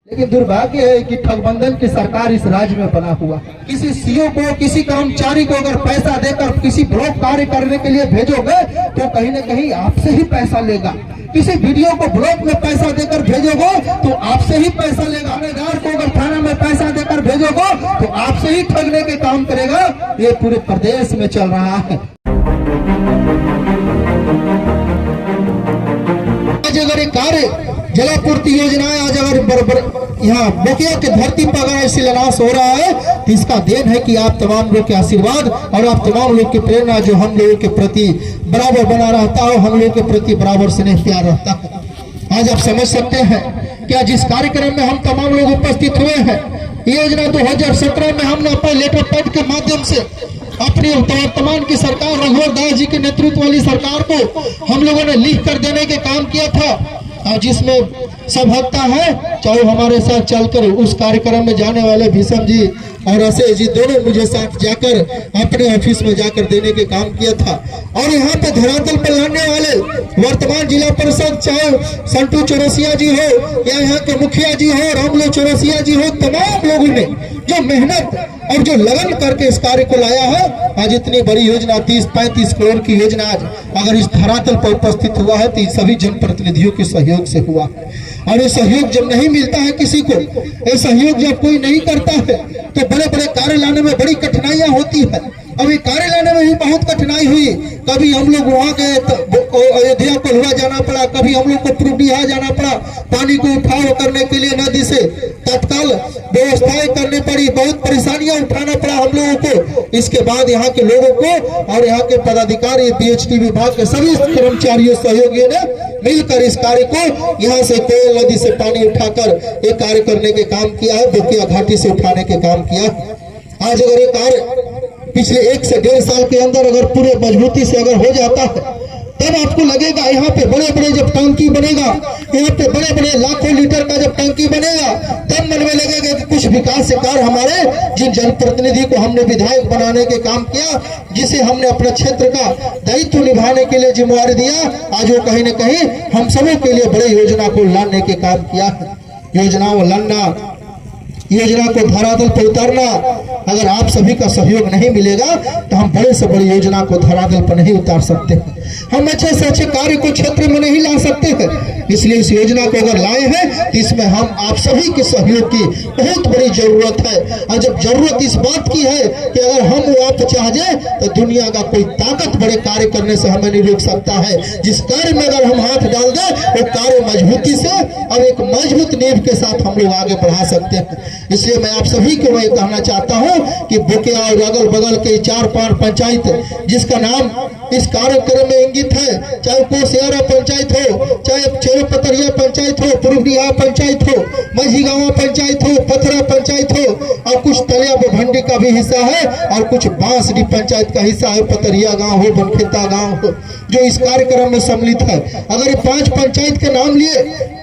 लेकिन दुर्भाग्य है कि ठगबंधन की सरकार इस राज्य में बना हुआ। किसी सीओ को, किसी कर्मचारी को अगर पैसा देकर किसी ब्लॉक कार्य करने के लिए भेजोगे तो कहीं न कहीं आपसे ही पैसा लेगा। किसी वीडियो को ब्लॉक में पैसा देकर भेजोगे तो आपसे ही पैसा लेगा। थानेदार को अगर थाना में पैसा देकर भेजोगे तो आपसे ही ठगने के काम करेगा। ये पूरे प्रदेश में चल रहा है। आज अगर एक कार्य जलापूर्ति योजनाएं आज अगर यहाँ बोकिया के धरती पर अगर शिलान्यास हो रहा है तो इसका देन है कि आप तमाम लोग के आशीर्वाद और आप तमाम लोग की प्रेरणा जो हम लोगों के प्रति बराबर बना रहता है, हम लोगों के प्रति बराबर स्नेह प्यार रहता है। आज आप समझ सकते हैं क्या जिस कार्यक्रम में हम तमाम लोग उपस्थित हुए हैं, योजना 2017 में हमने अपने लेटर पैड के माध्यम से अपनी वर्तमान की सरकार रघुवर दास जी के नेतृत्व वाली सरकार को हम लोगों ने लिख कर देने के काम किया था। और जिसमें सब हकता है, चाहे हमारे साथ चलकर उस कार्यक्रम में जाने वाले भीषम जी और अशेष जी दोनों मुझे साथ जाकर अपने ऑफिस में जाकर देने के काम किया था। और यहाँ पे धरातल पर लाने वाले वर्तमान जिला परिषद, चाहे संटू चौरसिया जी हो या यहाँ के मुखिया जी हो, रामलो चौरसिया जी हो, तमाम लोगों ने जो मेहनत और जो लगन करके इस कार्य को लाया है। आज इतनी बड़ी योजना 30-35 करोड़ की योजना आज अगर इस धरातल पर उपस्थित हुआ है तो सभी जनप्रतिनिधियों के सहयोग से हुआ। और ये सहयोग जब नहीं मिलता है किसी को, ये सहयोग जब कोई नहीं करता है तो बड़े बड़े कार्य लाने में बड़ी कठिनाइयां होती है। अभी कार्य लाने में भी बहुत कठिनाई हुई। कभी हम लोग वहाँ गए अयोध्या को हुआ जाना पड़ा, कभी हम लोग को पूर्णिया जाना पड़ा, पानी को उठाव करने के लिए नदी से तत्काल व्यवस्थाएं करनी पड़ी, बहुत परेशानियां उठाना पड़ा हम लोगों को। इसके बाद यहाँ के लोगों को और यहाँ के पदाधिकारी, पीएचडी विभाग के सभी कर्मचारियों सहयोगियों ने मिलकर इस कार्य को यहाँ से कोयल नदी से पानी उठाकर एक कार्य करने के काम किया है, बोकिया घाटी से उठाने के काम किया। आज अगर ये कार्य पिछले 1 से 1.5 साल के अंदर अगर पूरे मजबूती से अगर हो जाता है तब आपको लगेगा यहाँ पे बड़े बड़े जब टंकी बनेगा, यहाँ पे बड़े बड़े लाखों लीटर का जब टंकी बनेगा तब मन में लगेगा कि कुछ विकास कार्य हमारे जिन जनप्रतिनिधि को हमने विधायक बनाने के काम किया, जिसे हमने अपने क्षेत्र का दायित्व निभाने के लिए जिम्मेवारी दिया, आज वो कहीं न कहीं हम सबों के लिए बड़े योजना को लाने के काम किया है। योजनाओं लाना, योजना को धरातल पर उतारना, अगर आप सभी का सहयोग नहीं मिलेगा तो हम बड़े से बड़ी योजना को धरातल पर नहीं उतार सकते हैं। हम अच्छे से अच्छे कार्य को क्षेत्र में नहीं ला सकते हैं। इसलिए इस योजना को अगर लाए हैं तो इसमें हम आप सभी के सहयोग की बहुत बड़ी जरूरत है। और जब जरूरत इस बात की है कि अगर हम आप चाह जाए तो दुनिया का कोई ताकत बड़े कार्य करने से हमें नहीं रोक सकता है। जिस कार्य में अगर हम हाथ डाल दें वो कार्य मजबूती से और एक मजबूत नींव के साथ हम लोग आगे बढ़ा सकते हैं। इसलिए मैं आप सभी को मैं कहना चाहता हूं कि बोकिया और अगल बगल के 4-5 पंचायत जिसका नाम इस कार्यक्रम में इंगित है, चाहे कोसियारा पंचायत हो, चाहे चेरोपतरिया पंचायत हो, पूर्विया पंचायत हो, माझीगांव पंचायत हो, पथरा पंचायत हो, और कुछ तलिया भंडी का भी हिस्सा है और कुछ बांसडी पंचायत का हिस्सा है, पतरिया गांव हो, बनखेता गांव हो, जो इस कार्यक्रम में सम्मिलित है। अगर ये 5 पंचायत के नाम लिए,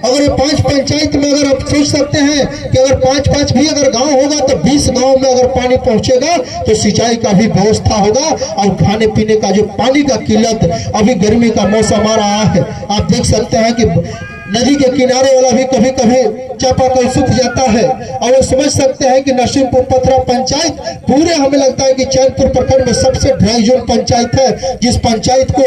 अगर ये 5 पंचायत में अगर आप सोच सकते हैं कि अगर 5-5 भी अगर गांव होगा तो 20 गांव में अगर पानी पहुंचेगा तो सिंचाई का भी व्यवस्था होगा। और खाने पीने का जो पानी का किल्लत, अभी गर्मी का मौसम आ रहा है, आप देख सकते हैं कि नदी के किनारे वाला भी कभी कभी चापाकल सूख जाता है। और वो समझ सकते हैं कि नरसिंहपुर पथरा पंचायत पूरे हमें लगता है कि चैनपुर प्रखंड में सबसे ड्राई जोन पंचायत है। जिस पंचायत को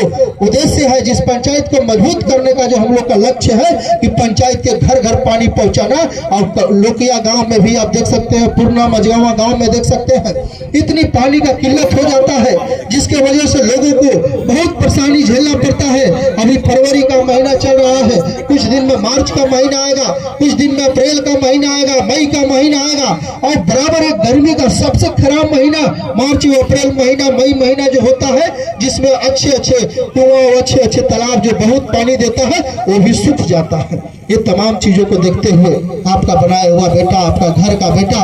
उद्देश्य है, जिस पंचायत को मजबूत करने का जो हम लोग का लक्ष्य है कि पंचायत के घर घर पानी पहुंचाना। और लोकिया गांव में भी आप देख सकते हैं, पूर्णा मझगावा गांव में देख सकते हैं, इतनी पानी का किल्लत हो जाता है जिसके वजह से लोगों को बहुत परेशानी झेलना पड़ता है। अभी फरवरी का महीना चल रहा है, कुछ दिन में मार्च का महीना आएगा, कुछ दिन में अप्रैल का महीना आएगा, मई का महीना आएगा, और बराबर है गर्मी का सबसे खराब महीना मार्च अप्रैल महीना, मई महीना जो होता है, जिसमें अच्छे अच्छे कुआं, अच्छे अच्छे तालाब जो बहुत पानी देता है वो भी सूख जाता है। ये तमाम चीजों को देखते हुए आपका बनाया हुआ बेटा, आपका घर का बेटा,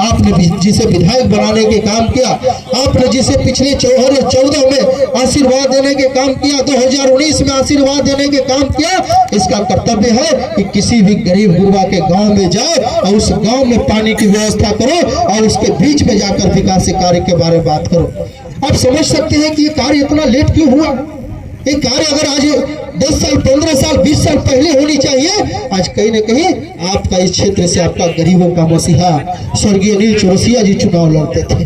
आपने जिसे विधायक बनाने के काम किया, आपने जिसे पिछले 2014 में आशीर्वाद देने के काम किया, 2019 में आशीर्वाद देने के काम किया, इसका कर्तव्य है कि किसी भी गरीब गुरबा के गांव में जाए और उस गांव में पानी की व्यवस्था करो और उसके बीच में जाकर विकास कार्य के बारे में बात करो। आप समझ सकते हैं कि ये कार्य इतना लेट क्यों हुआ। ये कार्य अगर आज 10 साल 15 साल 20 साल पहले होनी चाहिए, आज कहीं न कहीं आपका इस क्षेत्र से आपका गरीबों का मसीहा स्वर्गीय अनिल चौरसिया जी चुनाव लड़ते थे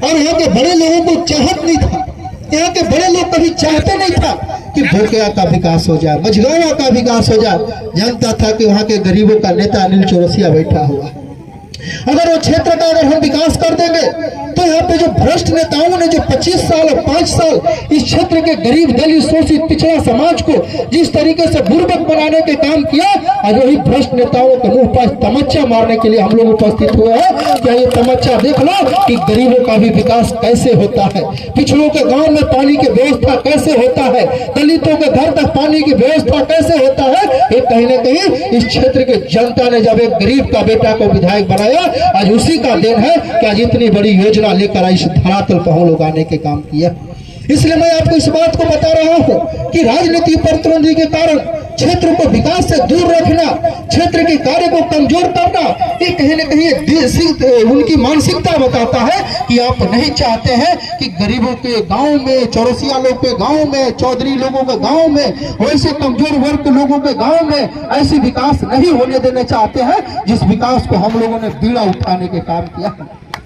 और यहाँ के बड़े लोगों को चाहत नहीं था। यहाँ के बड़े लोग कभी चाहते नहीं था कि बोकिया का विकास हो जाए, मझगांवा का विकास हो जाए। जानता था कि वहाँ के गरीबों का नेता अनिल चौरसिया बैठा हुआ, अगर वो क्षेत्र का अगर हम विकास कर देंगे तो यहाँ पे जो भ्रष्ट नेताओं ने जो 25 साल और 5 साल इस क्षेत्र के गरीब दलित शोषित पिछड़ा समाज को जिस तरीके से बुर्बक बनाने के काम किया, आज वही भ्रष्ट नेताओं के मुंह पर तमच्चा मारने के लिए हम लोग उपस्थित हुए हैं। क्या ये तमच्चा देख लो कि गरीबों का भी विकास कैसे होता है, पिछड़ों के गाँव में पानी की व्यवस्था कैसे होता है, दलितों के घर तक पानी की व्यवस्था कैसे होता है। ये कहीं न कहीं इस क्षेत्र के जनता ने जब एक गरीब का बेटा को विधायक बनाया, आज उसी का देन है कि आज इतनी बड़ी योजना लेकर इस धरातल पर हम लोग आने के काम किया। इसलिए मैं आपको इस बात को बता रहा हूं कि राजनीति प्रतिद्वंदी के कारण क्षेत्र को विकास से दूर रखना, क्षेत्र के कार्य को कमजोर करना, ये कहीं न कहीं उनकी मानसिकता बताता है कि आप नहीं चाहते हैं कि गरीबों के गांव में, चौरसिया लोग के गांव में, चौधरी लोगों के गांव में, वैसे कमजोर वर्ग के लोगों के गांव में ऐसी विकास नहीं होने देना चाहते हैं जिस विकास को हम लोगों ने बीड़ा उठाने के काम किया।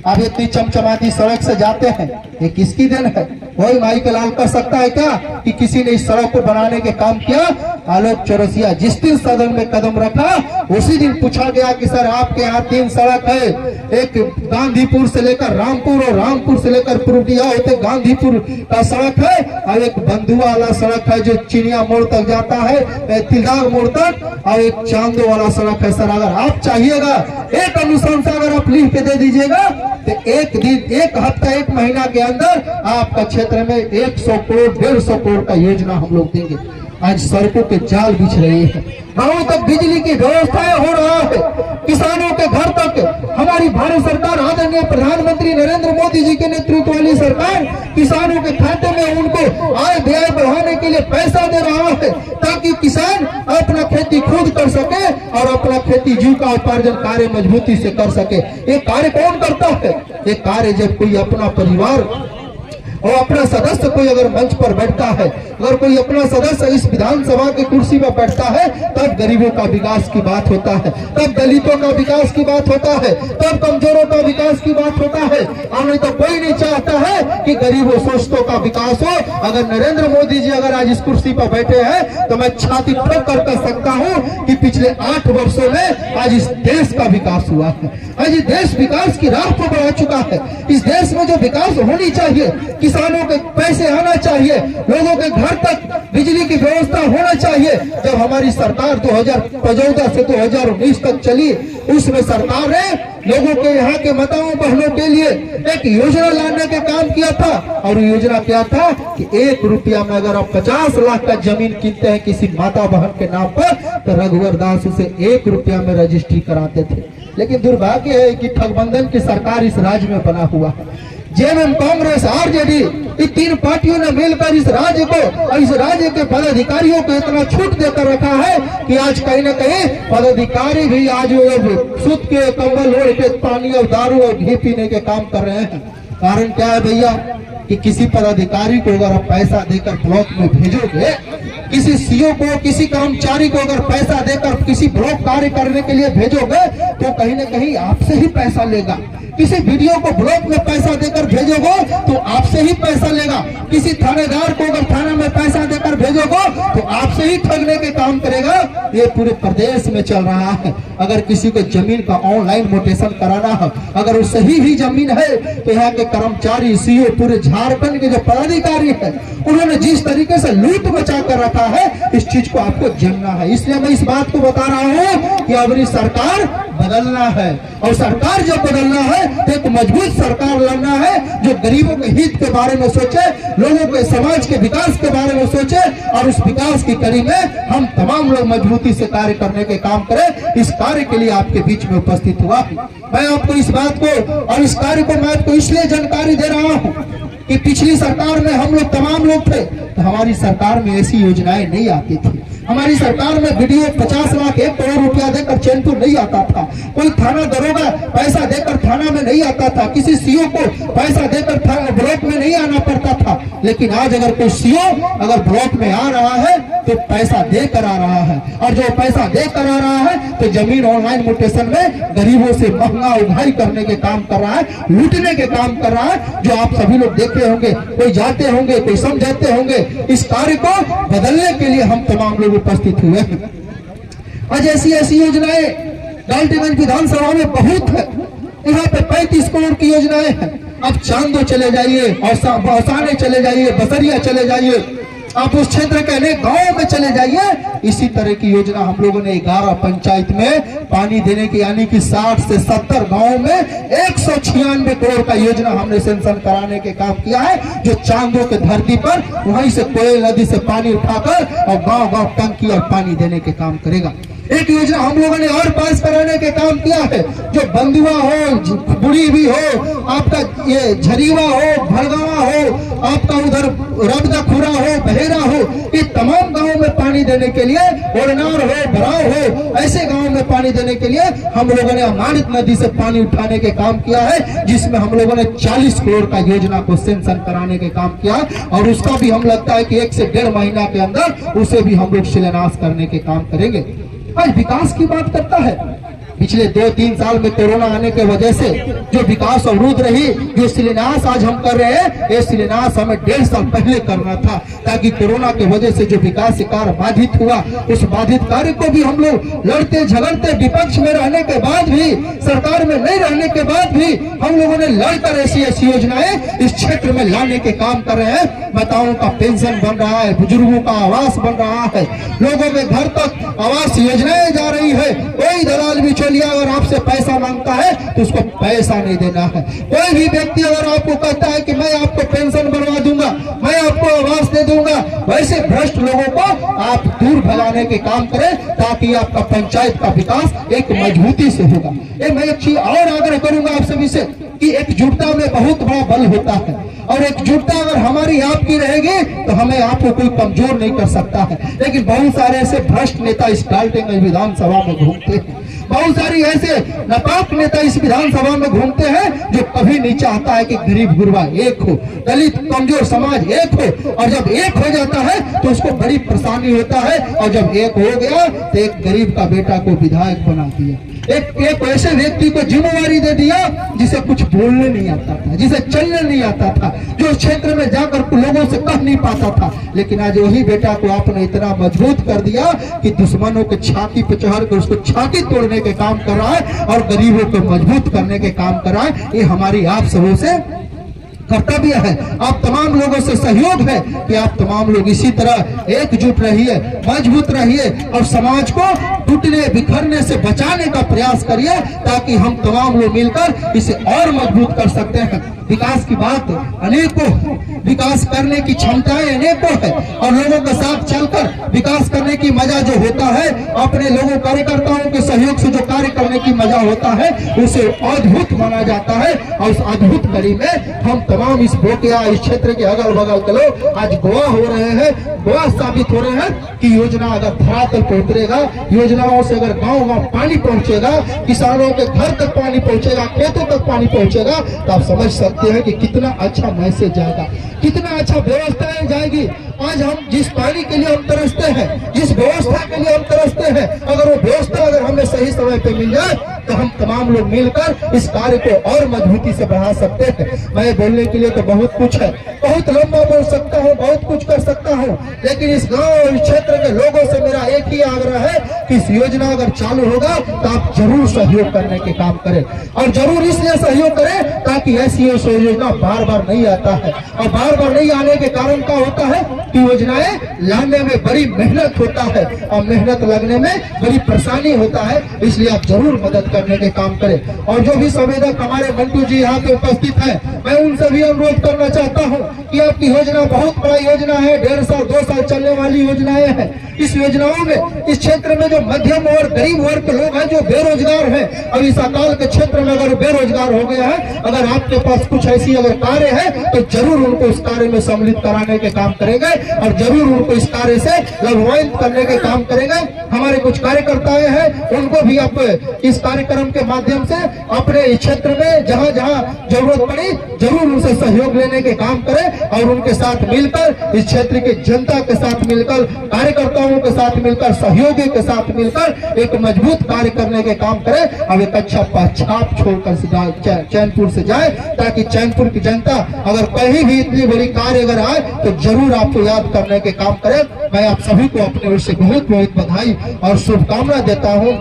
अब इतनी चमचमाती सड़क से जाते हैं, ये किसकी देन है? वही माई का लाल कर सकता है क्या कि किसी ने इस सड़क को बनाने के काम किया? आलोक चौरसिया जिस दिन सदन में कदम रखा उसी दिन पूछा गया कि सर आपके यहाँ 3 सड़क है, एक गांधीपुर से लेकर रामपुर और रामपुर से लेकर पुरुलिया होते गांधीपुर का सड़क है, और एक बंधुआ वाला सड़क है जो चिनिया मोड़ तक जाता है, तिलदाग मोड़ तक, और एक चांदो वाला सड़क है। सर अगर आप चाहिएगा एक अनुशंसा अगर आप लिख के दे दीजिएगा तो एक दिन, एक हफ्ता, एक महीना के अंदर आपका क्षेत्र में 100 करोड़ 150 करोड़ का योजना हम लोग देंगे। आज सड़कों के जाल बिछ रहे हैं, गांवों तक बिजली की व्यवस्थाएं हो रहा है, किसानों के घर तक हमारी भारत सरकार आदरणीय प्रधानमंत्री नरेंद्र मोदी जी के नेतृत्व वाली सरकार किसानों के खाते में उनको आय व्यय बढ़ाने के लिए पैसा दे रहा है ताकि किसान अपना खेती खुद कर सके और अपना खेती जीविका उपार्जन कार्य मजबूती से कर सके। ये कार्य कौन करता है? ये कार्य जब कोई अपना परिवार और अपना सदस्य कोई अगर मंच पर बैठता है, अगर कोई अपना सदस्य इस विधानसभा की कुर्सी पर बैठता है, तब गरीबों का विकास की बात होता है, तब दलितों का विकास की बात होता है, तब कमजोरों का विकास की बात होता है। और नहीं तो कोई नहीं चाहता है कि गरीबों शोषितों का विकास हो। अगर नरेंद्र मोदी जी अगर आज इस कुर्सी पर बैठे हैं तो मैं छाती ठोक कर कह सकता हूँ कि पिछले 8 वर्षों में आज इस देश का विकास हुआ है। आज इस देश विकास की राह पर बढ़ा चुका है। इस देश में जो विकास होनी चाहिए, किसानों के पैसे आना चाहिए, लोगों के घर तक बिजली की व्यवस्था होना चाहिए। जब हमारी सरकार 2014 से 2019 तक चली, उसमें सरकार ने लोगों के यहाँ के माताओं बहनों के लिए एक योजना लाने के काम किया था। और योजना क्या था कि 1 रुपया में अगर आप 50 लाख का जमीन कीनते हैं किसी माता बहन के नाम पर, तो रघुवर दास उसे 1 रुपया में रजिस्ट्री कराते थे। लेकिन दुर्भाग्य है कि ठगबंधन की सरकार इस राज्य में बना हुआ है। जेएमएम, कांग्रेस, आरजेडी, ये 3 पार्टियों ने मिलकर इस राज्य को और इस राज्य के पदाधिकारियों को इतना छूट देकर रखा है कि आज कहीं न कहीं पदाधिकारी भी आज सूत के कंबल ओढ़ के पानी और दारू और घी पीने के काम कर रहे हैं। कारण क्या है भैया कि किसी पदाधिकारी को अगर आप पैसा देकर ब्लॉक में भेजोगे, किसी सीओ को, किसी कर्मचारी को अगर पैसा देकर किसी ब्लॉक कार्य करने के लिए भेजोगे तो कहीं न कहीं आपसे ही पैसा लेगा। किसी वीडियो को ब्लॉक में पैसा देकर भेजोगे तो आपसे ही पैसा लेगा। किसी थानेदार को अगर थाना में पैसा देकर भेजोगे तो आपसे ही ठगने के काम करेगा। ये पूरे प्रदेश में चल रहा है। अगर किसी को जमीन का ऑनलाइन मोटेशन कराना है, अगर वो सही ही जमीन है, तो यहाँ के कर्मचारी, सीओ, पूरे झारखंड के जो पदाधिकारी है, उन्होंने जिस तरीके से लूट मचा कर रखा है, इस चीज को आपको जानना है। इसलिए मैं इस बात को बता रहा हूँ कि अब सरकार बदलना है, और सरकार जब बदलना है तो एक मजबूत सरकार लाना है जो गरीबों के हित के बारे में सोचे, लोगों के समाज के विकास के बारे में सोचे, और उस विकास की कड़ी में हम तमाम लोग मजबूती से कार्य करने के काम करें। इस कार्य के लिए आपके बीच में उपस्थित हुआ मैं आपको इस बात को और इस कार्य को मैं आपको इसलिए जानकारी दे रहा हूँ कि पिछली सरकार में हम लोग तमाम लोग थे तो हमारी सरकार में ऐसी योजनाएं नहीं आती थी। हमारी सरकार में वीडियो 50 लाख 1 करोड़ रुपया देकर चैनपुर नहीं आता था, कोई थाना दरोगा पैसा देकर थाना में नहीं आता था, किसी सीओ को पैसा देकर ब्लॉक में नहीं आना पड़ता था। लेकिन आज अगर कोई सीओ अगर ब्लॉक में आ रहा है तो पैसा देकर आ रहा है, और जो पैसा देकर आ रहा है तो जमीन ऑनलाइन म्यूटेशन में गरीबों से महंगा उधारी करने के काम कर रहा है, लूटने के काम कर रहा है, जो आप सभी लोग देखे होंगे, कोई जाते होंगे, कोई समझाते होंगे। इस कार्य को बदलने के लिए हम तमाम लोग उपस्थित हुए हैं। आज ऐसी योजनाएं डाल्टनगंज विधानसभा में बहुत है। यहाँ पे 35 करोड़ की योजनाएं हैं। अब चांदो चले जाइए और बसाने चले जाइए, बसरिया चले जाइए, आप उस क्षेत्र के अनेक गांवों में चले जाइए, इसी तरह की योजना हम लोगों ने 11 पंचायत में पानी देने की, यानी कि 60 से 70 गांवों में 196 करोड़ का योजना हमने सेंक्शन कराने के काम किया है, जो चांदो के धरती पर वहीं से कोयल नदी से पानी उठाकर और गांव-गांव टंकी और पानी देने के काम करेगा। एक योजना हम लोगों ने और पास कराने के काम किया है, जो बंदुआ हो, बुढ़ी भी हो, आपका ये झरीवा हो, भड़गावा हो, आपका उधर रबदाखुरा हो, बहेरा हो, ये तमाम गांवों में पानी देने के लिए, ओरनार हो, भराव हो, ऐसे गांवों में पानी देने के लिए हम लोगों ने अमानित नदी से पानी उठाने के काम किया है, जिसमें हम लोगों ने 40 करोड़ का योजना को सेंक्शन कराने के काम किया, और उसका भी हम लगता है कि 1 से 1.5 महीना के अंदर उसे भी हम लोग शिलान्यास करने के काम करेंगे। आज विकास की बात करता है, पिछले 2-3 साल में कोरोना आने के वजह से जो विकास अवरुद्ध रही, जो शिलान्यास आज हम कर रहे हैं, ये शिलान्यास हमें 1.5 साल पहले करना था, ताकि कोरोना के वजह से जो विकास कार्य बाधित हुआ, उस बाधित कार्य को भी हम लोग लड़ते झगड़ते विपक्ष में रहने के बाद भी, सरकार में नहीं रहने के बाद भी हम लोगों ने लड़कर ऐसी योजनाएं इस क्षेत्र में लाने के काम कर रहे हैं। महिलाओं का पेंशन बन रहा है, बुजुर्गों का आवास बन रहा है, लोगों के घर तक आवास योजनाएं जा रही है। कोई दलाल बिचौलिया अगर आपसे पैसा मांगता है तो उसको पैसा नहीं देना है। कोई भी व्यक्ति अगर आपको कहता है कि मैं आपको पेंशन बनवा दूंगा, मैं आपको आवास दे दूंगा, वैसे भ्रष्ट लोगों को आप दूर भगाने के काम करें, ताकि आपका पंचायत का विकास एक मजबूती से होगा। मैं एक चीज और आग्रह करूंगा आप सभी से कि एकजुटता में बहुत बड़ा बल होता है, और एकजुटता अगर हमारी आपकी रहेगी तो हमें आपको कोई कमजोर नहीं कर सकता है। लेकिन बहुत सारे ऐसे भ्रष्ट नेता इस डाल्टनगंज विधानसभा में घूमते हैं, बहुत सारी ऐसे नापाक नेता इस विधानसभा में घूमते हैं, जो कभी नहीं चाहता है कि गरीब गुरबा एक हो, दलित कमजोर समाज एक हो, और जब एक हो जाता है तो उसको बड़ी परेशानी होता है, और जब एक हो गया तो एक गरीब का बेटा को विधायक बना दिया, एक ऐसे व्यक्ति को जिम्मेवारी दे दिया जिसे कुछ बोलने नहीं आता था, जिसे चलने नहीं आता था, जो क्षेत्र में जाकर लोगों से कह नहीं पाता था। लेकिन आज वही बेटा को आपने इतना मजबूत कर दिया कि दुश्मनों के छाती पे चढ़ कर उसको छाती तोड़ने के काम कर रहा है, और गरीबों को मजबूत करने के काम कर रहा है। ये हमारी आप सबों से कर्तव्य है, आप तमाम लोगों से सहयोग है कि आप तमाम लोग इसी तरह एकजुट रहिए, मजबूत रहिए, और समाज को टूटने बिखरने से बचाने का प्रयास करिए, ताकि हम तमाम लोग मिलकर इसे और मजबूत कर सकते हैं। विकास की बात अनेकों, विकास करने की क्षमताएं अनेकों है, और लोगों के साथ चलकर विकास करने की मजा जो होता है, अपने लोगों कार्यकर्ताओं के सहयोग से जो कार्य करने की मजा होता है, उसे अद्भुत माना जाता है। और उस अद्भुत कड़ी में हम तमाम इस बोकिया, इस क्षेत्र के अगल बगल के लोग आज गवाह हो रहे हैं, गवाह साबित हो रहे हैं कि योजना अगर धरातल पर उतरेगा, योजनाओं से अगर गांव-गांव पानी पहुंचेगा, किसानों के घर तक पानी पहुंचेगा, खेतों तक पानी पहुंचेगा, तो आप समझ सकते हैं कि कितना अच्छा मैसेज जाएगा, कितना अच्छा व्यवस्था जाएगी। आज हम जिस पानी के लिए हम तरसते हैं, जिस व्यवस्था के लिए हम तरसते हैं, अगर वो व्यवस्था अगर हमें सही समय पे मिल जाए तो हम तमाम लोग मिलकर इस कार्य को और मजबूती से बढ़ा सकते हैं। मैं बोलने के लिए तो बहुत कुछ है, बहुत लंबा बोल सकता हूँ, बहुत कुछ कर सकता हूँ, लेकिन इस गांव और इस क्षेत्र के लोगों से मेरा एक ही आग्रह है कि इस योजना अगर चालू होगा तो आप जरूर सहयोग करने के काम करें, और जरूर इसलिए सहयोग करें ताकि ऐसी योजना बार बार नहीं आता है। और बार बार नहीं आने के कारण क्या होता है कि योजनाएं लाने में बड़ी मेहनत होता है, और मेहनत लगने में बड़ी परेशानी होता है। इसलिए आप जरूर मदद करने के काम करें। और जो भी संवेदक हमारे मंटू जी यहाँ पे उपस्थित हैं, मैं उनसे भी अनुरोध करना चाहता हूँ कि आपकी योजना बहुत बड़ा योजना है, 1.5 साल 2 साल चलने वाली योजनाएं हैं। इस योजनाओं में इस क्षेत्र में जो मध्यम और गरीब वर्ग के लोग हैं, जो बेरोजगार हैं, अब इस अकाल के क्षेत्र में अगर बेरोजगार हो गया है, अगर आपके पास कुछ ऐसी अगर कार्य है तो जरूर उनको उस कार्य में सम्मिलित कराने के काम करेंगे। और जरूर उनको इस कार्य से लाभान्वित करने के काम करेंगे। हमारे कुछ कार्यकर्ता हैं, उनको भी आप इस कार्यक्रम के माध्यम से अपने क्षेत्र में जहां जहां जरूरत पड़ी जरूर उनसे सहयोग लेने के काम करें और उनके साथ मिलकर इस क्षेत्र के जनता के साथ मिलकर, कार्यकर्ताओं के साथ मिलकर, सहयोगी के साथ मिलकर एक मजबूत कार्य करने के काम करें और एक अच्छा छाप छोड़कर चैनपुर से जाए, ताकि चैनपुर की जनता अगर कहीं भी इतनी बड़ी कार्य अगर आए तो जरूर आपको याद करने के काम करें। मैं आप सभी को अपने ओर से बहुत बहुत बधाई और शुभकामना देता हूँ।